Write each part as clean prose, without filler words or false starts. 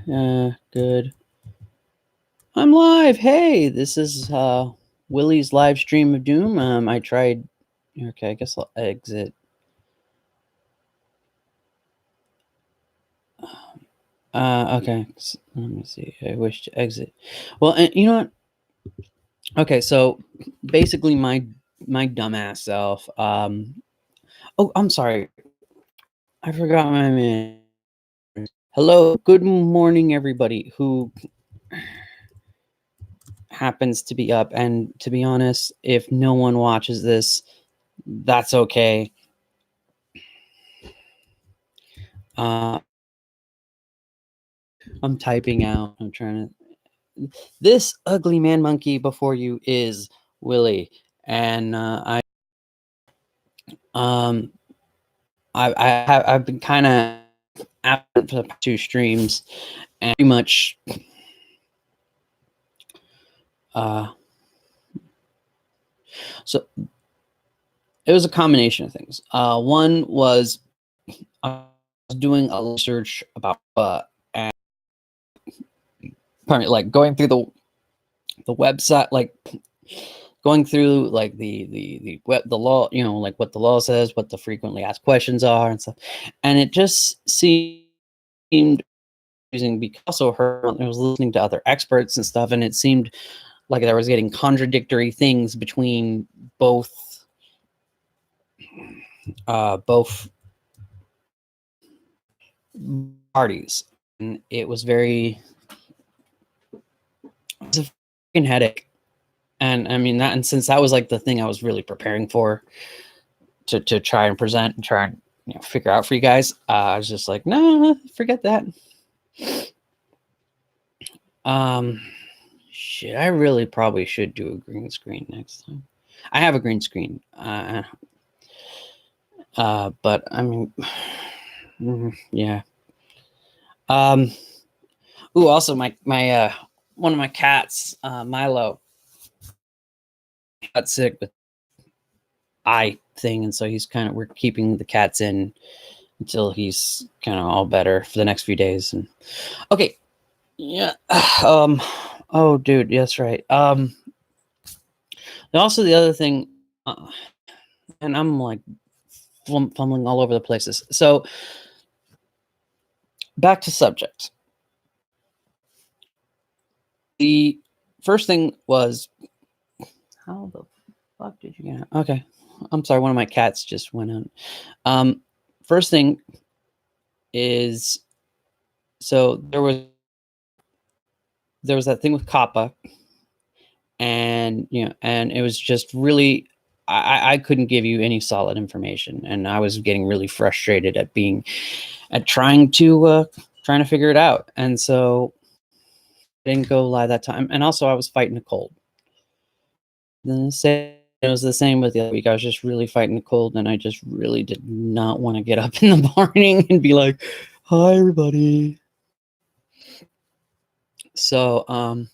Good. I'm live. Hey, this is Willie's live stream of doom. I tried. Okay, I guess I'll exit. Okay. Let me see. I wish to exit. Well, and you know what? Okay, so basically, my dumbass self. Oh, I'm sorry. I forgot my man. Hello. Good morning, everybody who happens to be up. And to be honest, if no one watches this, that's okay. I'm typing out. I'm trying to. This ugly man monkey before you is Willie, and I've been kind of absent for the past 2 streams, and pretty much so it was a combination of things. One was I was doing a research about and pardon me, like going through the website, like going through like the law, you know, like what the law says, what the frequently asked questions are and stuff, and it just seemed using because also heard I was listening to other experts and stuff, and it seemed like I was getting contradictory things between both parties, and it was a fucking headache. And I mean that, and since that was like the thing I was really preparing for to try and present and try and figure out for you guys, I was just like, no, forget that. Shit, I really probably should do a green screen next time. I have a green screen, but I mean, yeah. Ooh, also my one of my cats, Milo, got sick with eye thing, and so we're keeping the cats in until he's kind of all better for the next few days. And okay, yeah. Oh, dude, that's right. Also, the other thing, and I'm like fumbling all over the places. So, back to subject. The first thing was, how the fuck did you get out? Okay, I'm sorry. One of my cats just went out. First thing is, so there was that thing with Kappa, and and it was just really, I couldn't give you any solid information, and I was getting really frustrated at trying to figure it out, and so I didn't go live that time, and also I was fighting a cold. Then it was the same with the other week. I was just really fighting a cold, and I just really did not want to get up in the morning and be like, "Hi, everybody." So, well,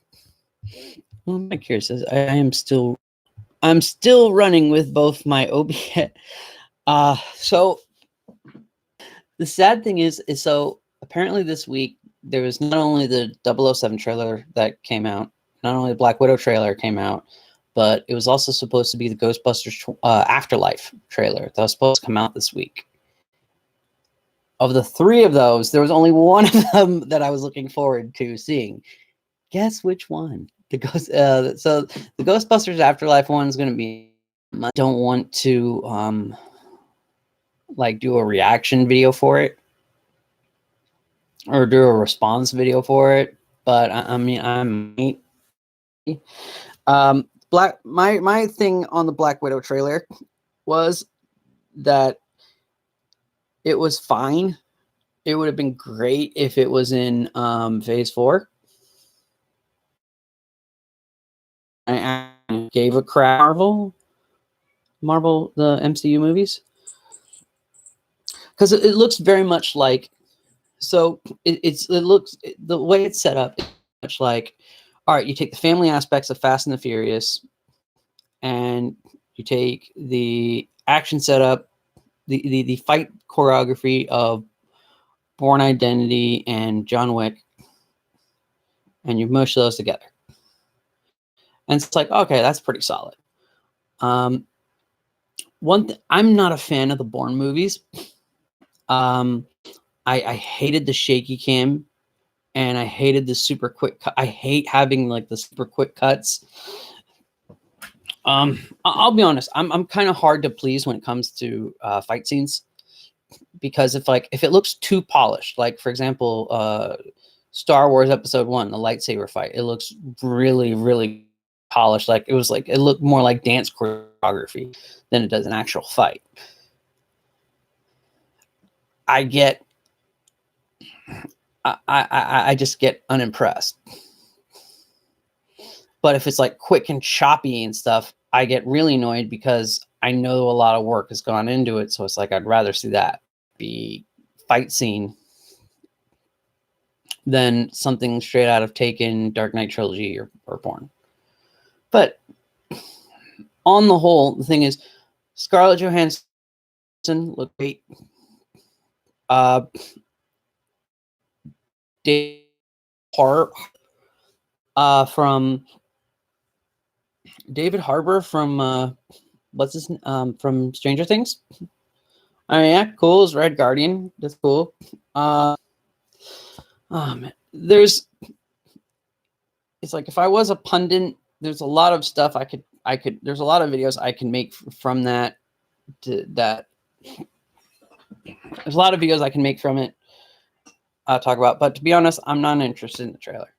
I'm curious. I'm still running with both my OBS. So the sad thing is so apparently this week there was not only the 007 trailer that came out, not only the Black Widow trailer came out, but it was also supposed to be the Ghostbusters Afterlife trailer that was supposed to come out this week. Of the 3 of those, there was only one of them that I was looking forward to seeing. Guess which one? So the Ghostbusters Afterlife one is going to be. I don't want to like do a reaction video for it or do a response video for it, but I mean I might. My thing on the Black Widow trailer was that it was fine. It would have been great if it was in phase 4. I gave a crap Marvel the MCU movies, because it looks very much like, so it looks, the way it's set up is much like, all right, you take the family aspects of Fast and the Furious, and you take the action setup, the fight choreography of Bourne Identity and John Wick, and you mush those together. And it's like, okay, that's pretty solid. I'm not a fan of the Bourne movies. I hated the shaky cam, and I hated the super quick cut. I hate having like the super quick cuts. I'll be honest, I'm kind of hard to please when it comes to fight scenes, because if it looks too polished, like for example, Star Wars Episode 1, the lightsaber fight, it looks really, really polished. Like it looked more like dance choreography than it does an actual fight. I just get unimpressed. But if it's like quick and choppy and stuff, I get really annoyed because I know a lot of work has gone into it. So it's like, I'd rather see that be fight scene than something straight out of Taken, Dark Knight Trilogy, or Bourne. But on the whole, the thing is, Scarlett Johansson looked great. David Harbour from David Harbour from from Stranger Things. I mean, yeah, cool. Is Red Guardian. That's cool. Oh man, it's like, if I was a pundit, there's a lot of stuff there's a lot of videos I can make from that. There's a lot of videos I can make from it. Talk about, but to be honest, I'm not interested in the trailer.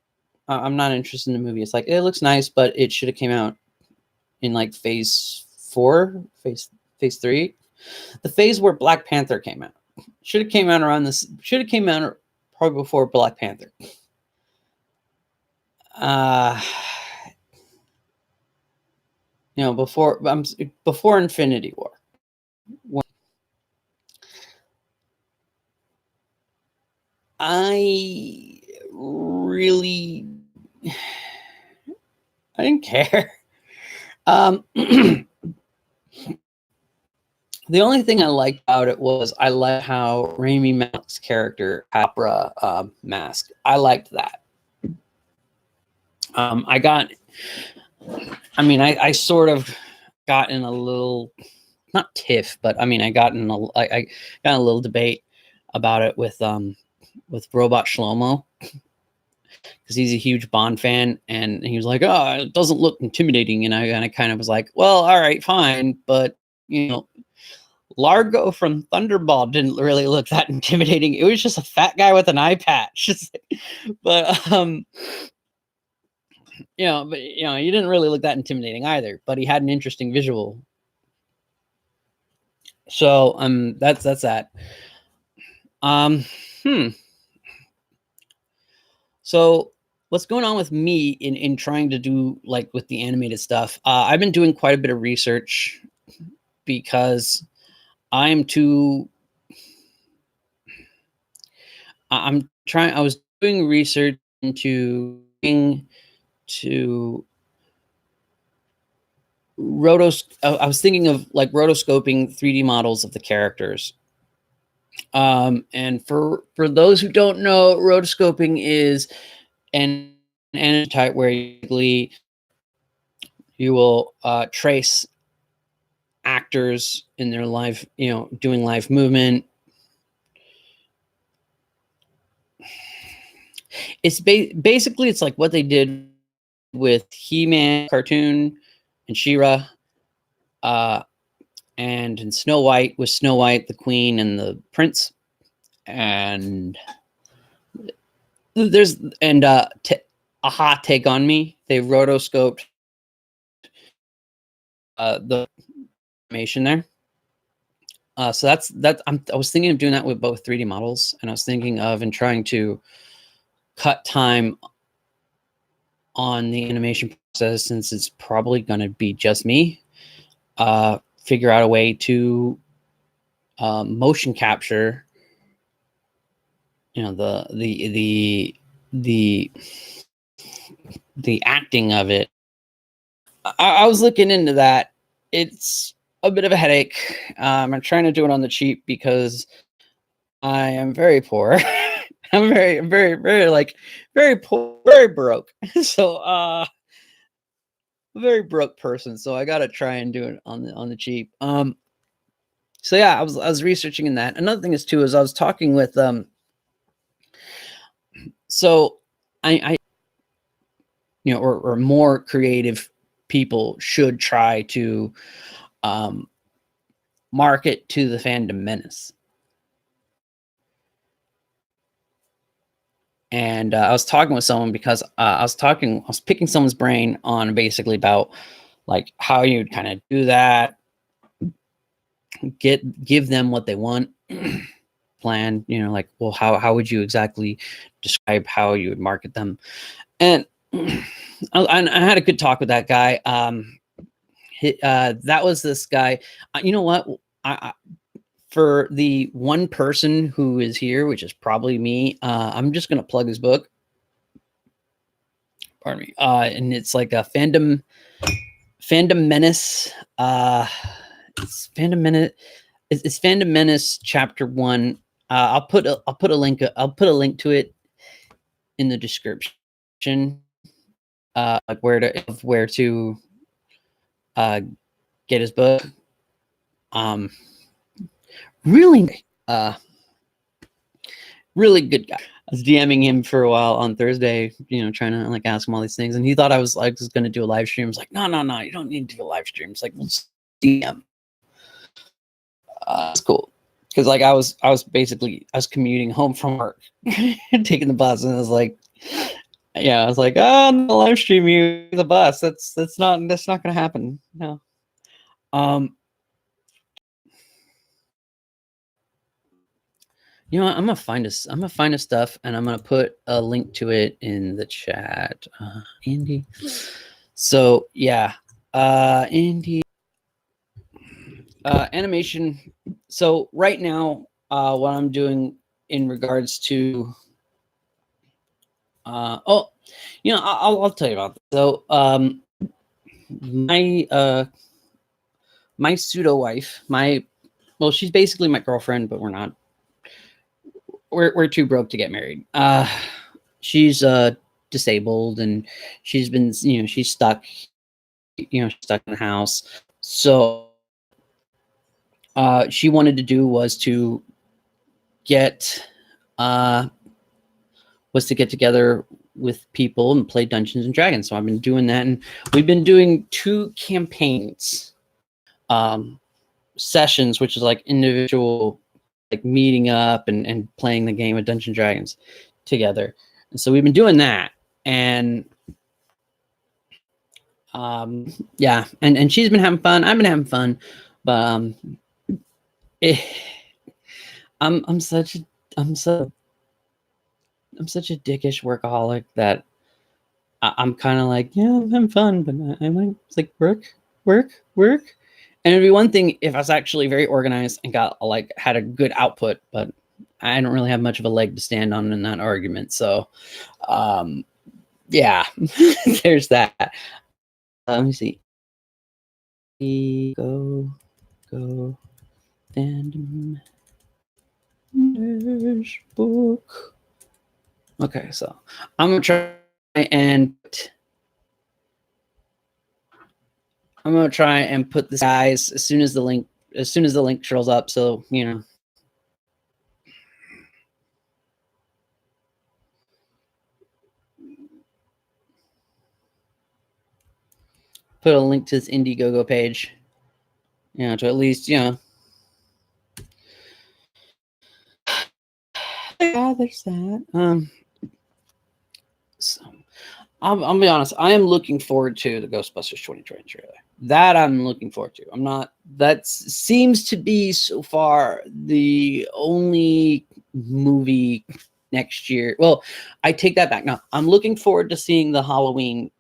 I'm not interested in the movie. It's like, it looks nice, but it should have came out in like phase 4, phase 3, the phase where Black Panther came out. Should have came out probably before Black Panther. Before Infinity War. I didn't care. The only thing I liked about it was I liked how Rami Malek's character had opera mask. I liked that. I sort of got in a little, not tiff, but I got in a little debate about it with Robot Shlomo, because he's a huge Bond fan, and he was like, "Oh, it doesn't look intimidating," and I kind of was like, "Well, all right, fine, but Largo from Thunderball didn't really look that intimidating. It was just a fat guy with an eye patch." But he didn't really look that intimidating either, but he had an interesting visual. So that's that. So what's going on with me in trying to do like with the animated stuff? I've been doing quite a bit of research, because I was doing research into I was thinking of like rotoscoping 3D models of the characters. And for those who don't know, rotoscoping is an type where you will trace actors in their live, doing live movement. It's basically it's like what they did with He-Man cartoon and She-Ra, and in Snow White, with Snow White, the Queen, and the Prince, and Aha, Take on Me. They rotoscoped the animation there. So that's I was thinking of doing that with both 3D models, and I was thinking of trying to cut time on the animation process, since it's probably going to be just me. Figure out a way to motion capture, the acting of it. I was looking into that. It's a bit of a headache. I'm trying to do it on the cheap because I am very poor. I'm very like very poor, very broke. So very broke person. So I gotta try and do it on the cheap. So yeah, I was researching in that. Another thing is too is I was talking with so I you know, or more creative people should try to market to the fandom Menace. And I was talking with someone because I was picking someone's brain on basically about like how you'd kind of do that, give them what they want, plan, you know, like, well, how would you exactly describe how you would market them? And I had a good talk with that guy. That was this guy. You know what? For the one person who is here, which is probably me, I'm just gonna plug his book. Pardon me. And it's like a fandom Menace. It's Fandom Menace. It's Fandom Menace Chapter 1. I'll put a link. I'll put a link to it in the description. Like where to get his book. Really, really good guy. I was DMing him for a while on Thursday, you know, trying to like ask him all these things, and he thought I was like going to do a live stream. I was like, no, you don't need to do a live stream. It's like, we'll just DM. It's cool because like I was commuting home from work, taking the bus, and I was like, yeah, I was like, oh, I'm gonna live stream you the bus. That's not gonna happen. No. You know what? I'm gonna find his stuff, and I'm gonna put a link to it in the chat. Andy. So yeah, Andy. Animation. So right now, what I'm doing in regards to, oh, you know, I'll tell you about this. So, my pseudo wife, well, she's basically my girlfriend, but we're not. We're too broke to get married. She's disabled, and she's been, you know, she's stuck in the house. So she wanted to do was to get together with people and play Dungeons and Dragons. So I've been doing that, and we've been doing 2 campaigns sessions, which is like individual, like meeting up and playing the game of Dungeons and Dragons together. And so we've been doing that, and yeah, and she's been having fun. I've been having fun, but I'm such a dickish workaholic that I'm kind of like, yeah, I'm having fun, but it's like work. And it'd be one thing if I was actually very organized and had a good output, but I don't really have much of a leg to stand on in that argument. So, yeah, there's that. Let me see. Go Fandom book. Okay, so I'm gonna try and put this, guys, as soon as the link shows up. So, you know, put a link to this Indiegogo page, you know, to at least, you know. Yeah, there's that. So I'll be honest. I am looking forward to the Ghostbusters 2020 trailer. That I'm looking forward to. I'm not. That seems to be so far the only movie next year. Well, I take that back. Now I'm looking forward to seeing the Halloween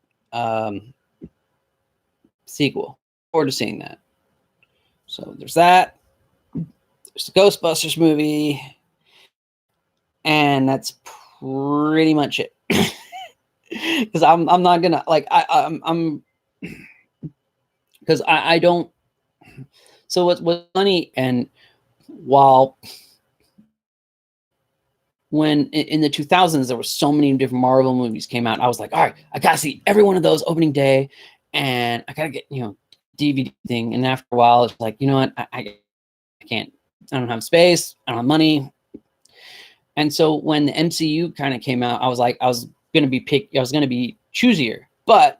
sequel. Forward to seeing that. So there's that. There's the Ghostbusters movie, and that's pretty much it. Because I'm not gonna like I'm because I don't. So what's funny, and while when in the 2000s there were so many different Marvel movies came out, I was like, all right, I gotta see every one of those opening day, and I gotta get DVD thing. And after a while, it's like, you know what, I can't. I don't have space. I don't have money. And so when the MCU kind of came out, I was like, I was gonna be choosier. But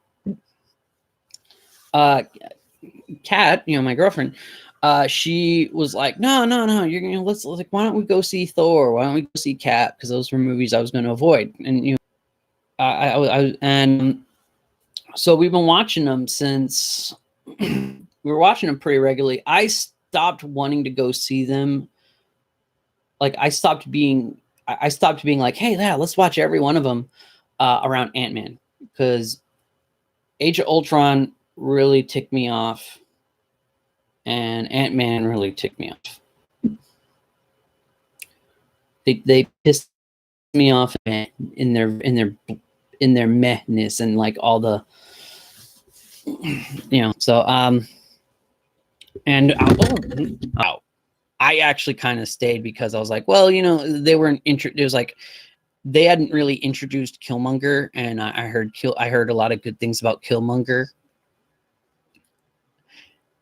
Kat, my girlfriend, she was like, no, you're let's like, why don't we go see Thor? Why don't we go see Cap? Because those were movies I was going to avoid. And and so we've been watching them since we were watching them pretty regularly. I stopped wanting to go see them. Like I stopped being like, hey, yeah, let's watch every one of them around Ant-Man, because Age of Ultron really ticked me off. And Ant-Man really ticked me off. They pissed me off in their mehness and like all the so and I actually kind of stayed because I was like, well, they weren't it was like they hadn't really introduced Killmonger, and I heard a lot of good things about Killmonger.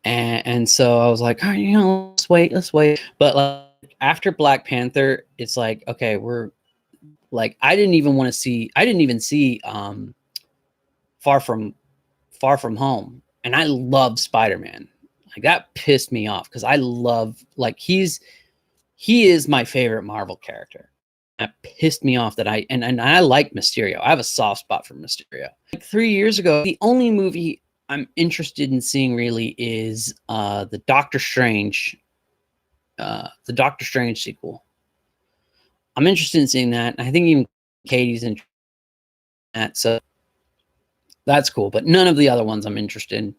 And so I was like, all right, let's wait. But like after Black Panther, it's like, okay, we're like, I didn't even see Far From Home, and I love Spider-Man. Like that pissed me off because I love, like, he is my favorite Marvel character. That pissed me off that I like Mysterio. I have a soft spot for Mysterio. Like 3 years ago, the only movie I'm interested in seeing really is the Doctor Strange sequel. I'm interested in seeing that. I think even Katie's in that, so that's cool. But none of the other ones I'm interested in.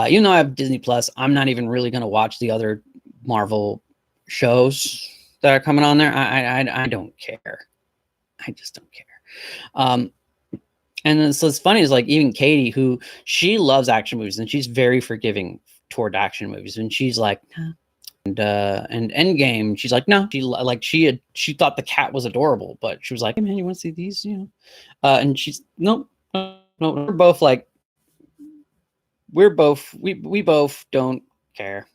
Even though I have Disney Plus, I'm not even really going to watch the other Marvel shows that are coming on there. I don't care. I just don't care. And then, so it's funny is like even Katie, who she loves action movies and she's very forgiving toward action movies, and she's like, nah. And Endgame, she's like, no, she thought the cat was adorable, but she was like, hey man, you want to see these? And she's nope, no, we're both like, we both don't care.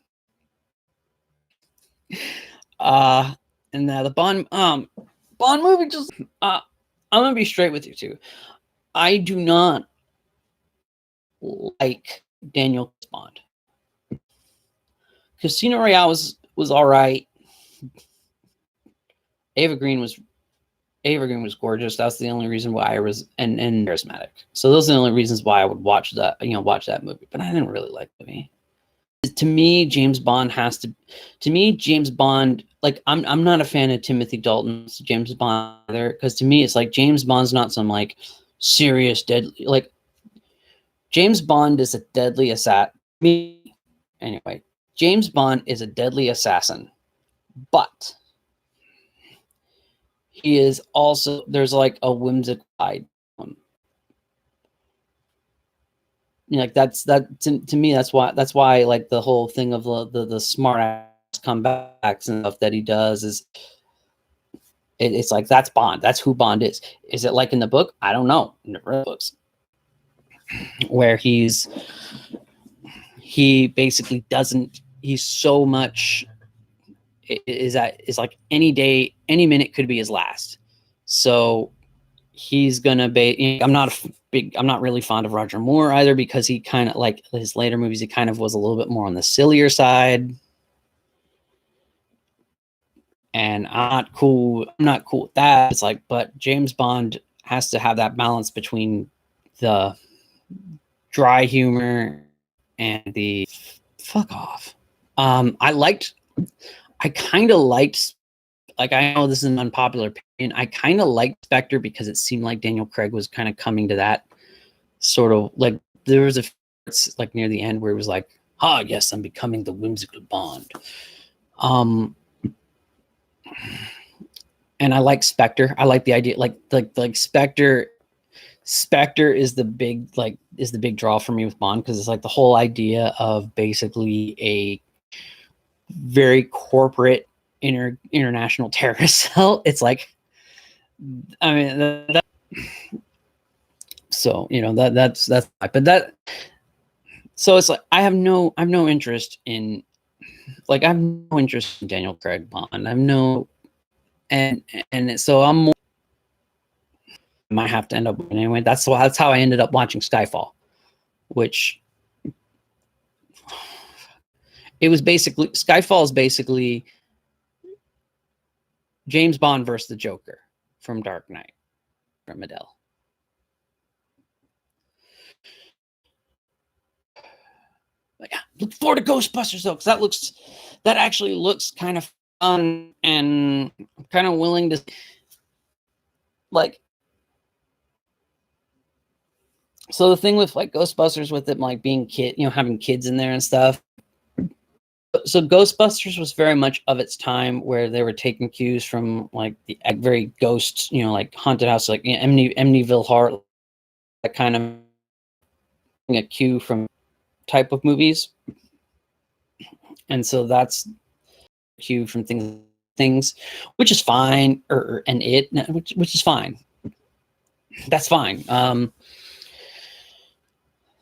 And the Bond movie just I'm gonna be straight with you too. I do not like Daniel Bond. Casino Royale was all right. Ava Green was gorgeous. That's the only reason why I was and charismatic. So those are the only reasons why I would watch that movie. But I didn't really like the movie. To me, James Bond, like I'm not a fan of Timothy Dalton's James Bond either, because to me it's like James Bond's not some like serious deadly, like James Bond is a deadly assassin. Anyway, James Bond is a deadly assassin, but he is also, there's like a whimsical side. Like to me, that's why like the whole thing of the smart ass comebacks and stuff that he does is it's like, that's Bond. That's who Bond is. Is it like in the book? I don't know. Never read books where he basically doesn't. He's so much. Is like any day, any minute could be his last. So he's gonna be. I'm not really fond of Roger Moore either, because he kind of, like his later movies, he kind of was a little bit more on the sillier side. And I'm not cool with that. It's like, but James Bond has to have that balance between the dry humor and the fuck off. I kind of liked, like, I know this is an unpopular opinion, I kind of liked Spectre because it seemed like Daniel Craig was kind of coming to that sort of, like, there was it's like near the end where it was like, yes, I'm becoming the whimsical Bond. And I like Spectre. I like the idea, like Spectre is the big draw for me with Bond, because it's like the whole idea of basically a very corporate international terrorist cell. It's like, I mean, so that's but that. So it's like I have no interest in Daniel Craig Bond. I have no and so I'm more, might have to end up anyway. That's how I ended up watching Skyfall, which it was basically Skyfall is basically James Bond versus the Joker from Dark Knight from Adele. Like, look forward to Ghostbusters though, because that actually looks kind of fun, and I'm kind of willing to like. So the thing with like Ghostbusters, with it like being having kids in there and stuff. So Ghostbusters was very much of its time, where they were taking cues from like the very ghost, like haunted house, like Amityville Horror, that kind of a cue from type of movies. And so that's cue from things, which is fine, which is fine. That's fine.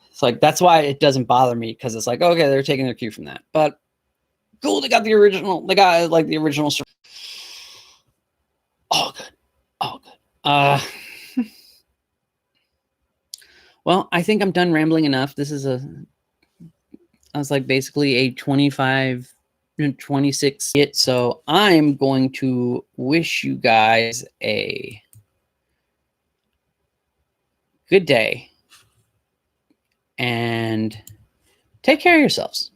It's like that's why it doesn't bother me, because it's like, okay, they're taking their cue from that, but cool, they got the original. They got like the original. Oh, good. Oh, good. Well, I think I'm done rambling enough. I was like basically a 25, 26 hit. So I'm going to wish you guys a good day and take care of yourselves.